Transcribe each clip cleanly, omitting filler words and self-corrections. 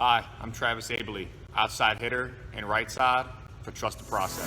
Hi, I'm Travis Abele, outside hitter and right side for Trust the Process.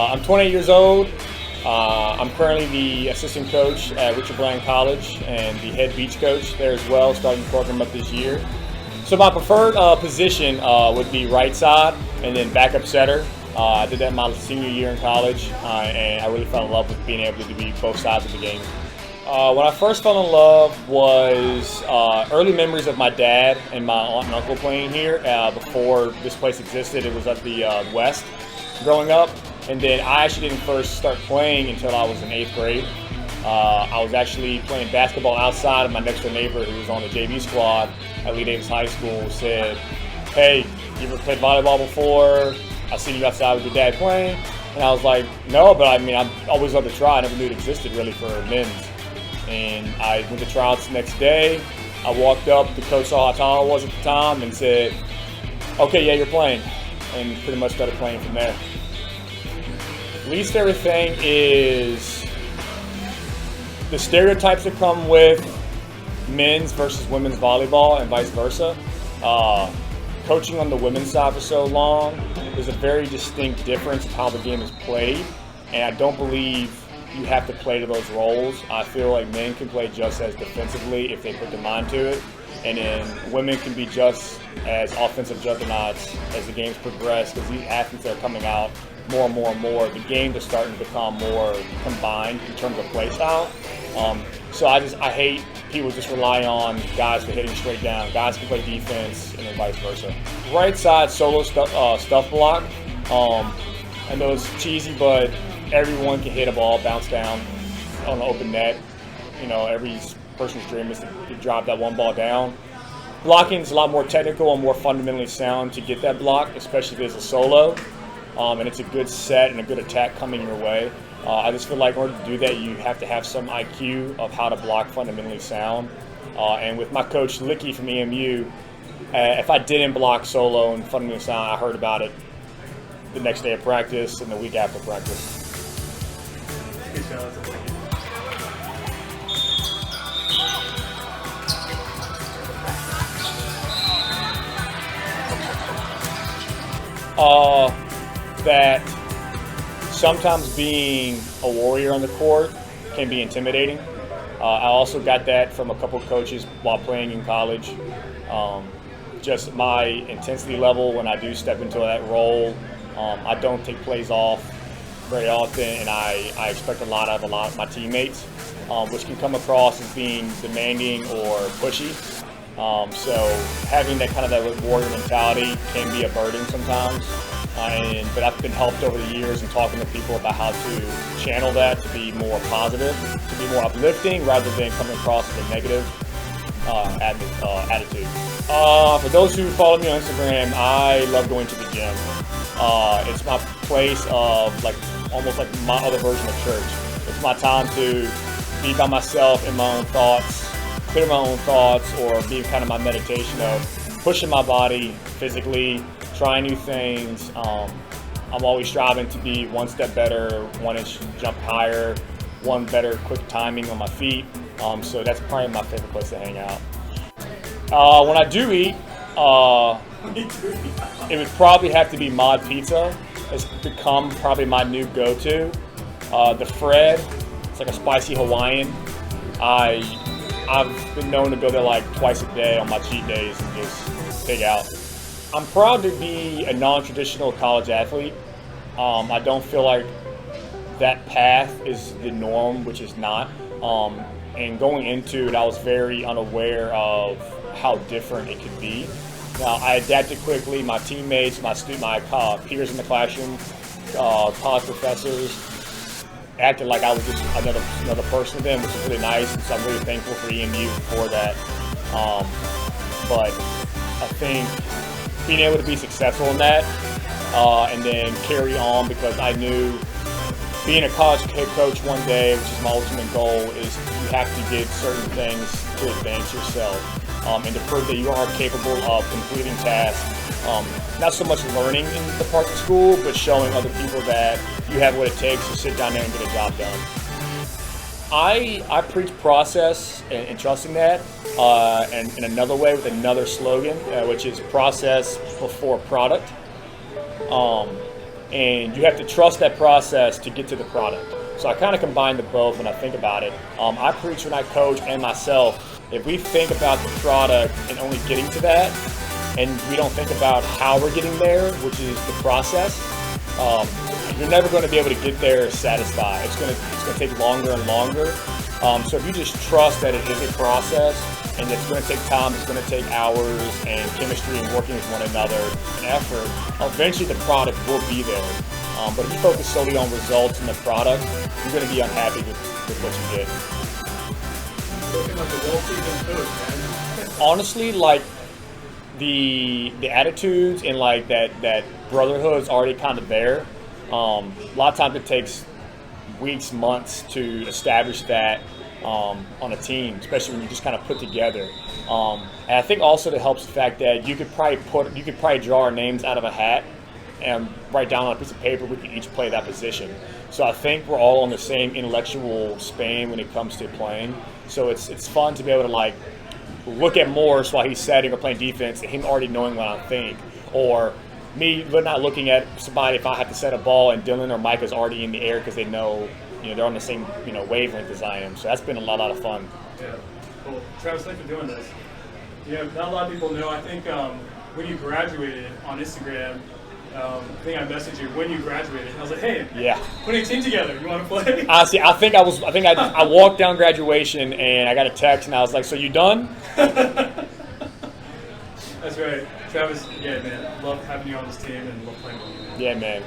I'm 28 years old. I'm currently the assistant coach at Richmond College and the head beach coach there as well, starting the program up this year. So my preferred position would be right side and then backup setter. I did that my senior year in college, and I really fell in love with being able to be both sides of the game. When I first fell in love was early memories of my dad and my aunt and uncle playing here. Before this place existed, it was at the West growing up. And then I actually didn't first start playing until I was in 8th grade. I was actually playing basketball outside, and my next door neighbor, who was on the JV squad at Lee Davis High School, said, "Hey, you ever played volleyball before? I've seen you outside with your dad playing." And I was like, "No, but I mean, I've always loved to try. I never knew it existed really for men's." And I went to tryouts the next day. I walked up, the coach saw how tall I was at the time and said, "Okay, yeah, you're playing." And pretty much started playing from there. Least favorite thing is the stereotypes that come with men's versus women's volleyball and vice versa. Coaching on the women's side for so long, there's a very distinct difference of how the game is played, and I don't believe you have to play to those roles. I feel like men can play just as defensively if they put their mind to it, and then women can be just as offensive juggernauts as the games progress, because these athletes that are coming out more and more and more, the game is starting to become more combined in terms of play style. So I hate people just rely on guys for hitting straight down. Guys can play defense and then vice versa. Right side solo stuff block. I know it's cheesy, but everyone can hit a ball, bounce down on an open net. You know, every person's dream is to drop that one ball down. Blocking is a lot more technical and more fundamentally sound to get that block, especially if it's a solo. And it's a good set and a good attack coming your way. I just feel like in order to do that, you have to have some IQ of how to block fundamentally sound. And with my coach, Licky from EMU, if I didn't block solo and fundamentally sound, I heard about it the next day of practice and the week after practice. That sometimes being a warrior on the court can be intimidating. I also got that from a couple of coaches while playing in college. Just my intensity level when I do step into that role, I don't take plays off very often, and I expect a lot of my teammates, which can come across as being demanding or pushy. So having that kind of that warrior mentality can be a burden sometimes. But I've been helped over the years in talking to people about how to channel that to be more positive, to be more uplifting, rather than coming across as a negative attitude. For those who follow me on Instagram, I love going to the gym. It's my place of almost like my other version of church. It's my time to be by myself in my own thoughts, clear my own thoughts, or be kind of my meditation of pushing my body physically, trying new things. I'm always striving to be one step better, 1 inch jump higher, one better quick timing on my feet. So that's probably my favorite place to hang out. When I do eat, it would probably have to be Mod Pizza. It's become probably my new go-to. The Fred, it's like a spicy Hawaiian. I've been known to go there like twice a day on my cheat days and just pig out. I'm proud to be a non-traditional college athlete. I don't feel like that path is the norm, which is not. And going into it, I was very unaware of how different it could be. Now, I adapted quickly. My teammates, my peers in the classroom, college professors, acted like I was just another person to them, which is really nice. And so I'm really thankful for EMU for that. But I think being able to be successful in that and then carry on, because I knew being a college head coach one day, which is my ultimate goal, is you have to get certain things to advance yourself and to prove that you are capable of completing tasks. Not so much learning in the parts of school, but showing other people that you have what it takes to sit down there and get a job done. I preach process and trusting that, and in another way with another slogan, which is process before product. And you have to trust that process to get to the product. So I kind of combine the both when I think about it. I preach when I coach and myself, if we think about the product and only getting to that, and we don't think about how we're getting there, which is the process, you're never going to be able to get there satisfied. It's going to take longer and longer. So if you just trust that it is a process and it's going to take time, it's going to take hours and chemistry and working with one another and effort, eventually the product will be there. But if you focus solely on results and the product, you're going to be unhappy with what you get. Looking like a well-seasoned coach, man. Honestly, like the attitudes and like that brotherhood's already kind of there. A lot of times it takes weeks, months to establish that on a team, especially when you just kind of put together. And I think also it helps the fact that you could probably draw our names out of a hat and write down on a piece of paper we can each play that position. So I think we're all on the same intellectual span when it comes to playing. So it's fun to be able to like look at Morris while he's setting or playing defense and him already knowing what I think, or me not looking at somebody if I have to set a ball and Dylan or Mike is already in the air because they know, they're on the same wavelength as I am. So that's been a lot of fun. Yeah, cool. Travis, thanks for doing this. Not a lot of people know. I think when you graduated on Instagram, I think I messaged you when you graduated. I was like, hey, yeah, putting a team together. You want to play? Honestly, I walked down graduation and I got a text and I was like, so you done? That's right. Travis, yeah, man. Love having you on this team and love playing with you, man. Yeah, man.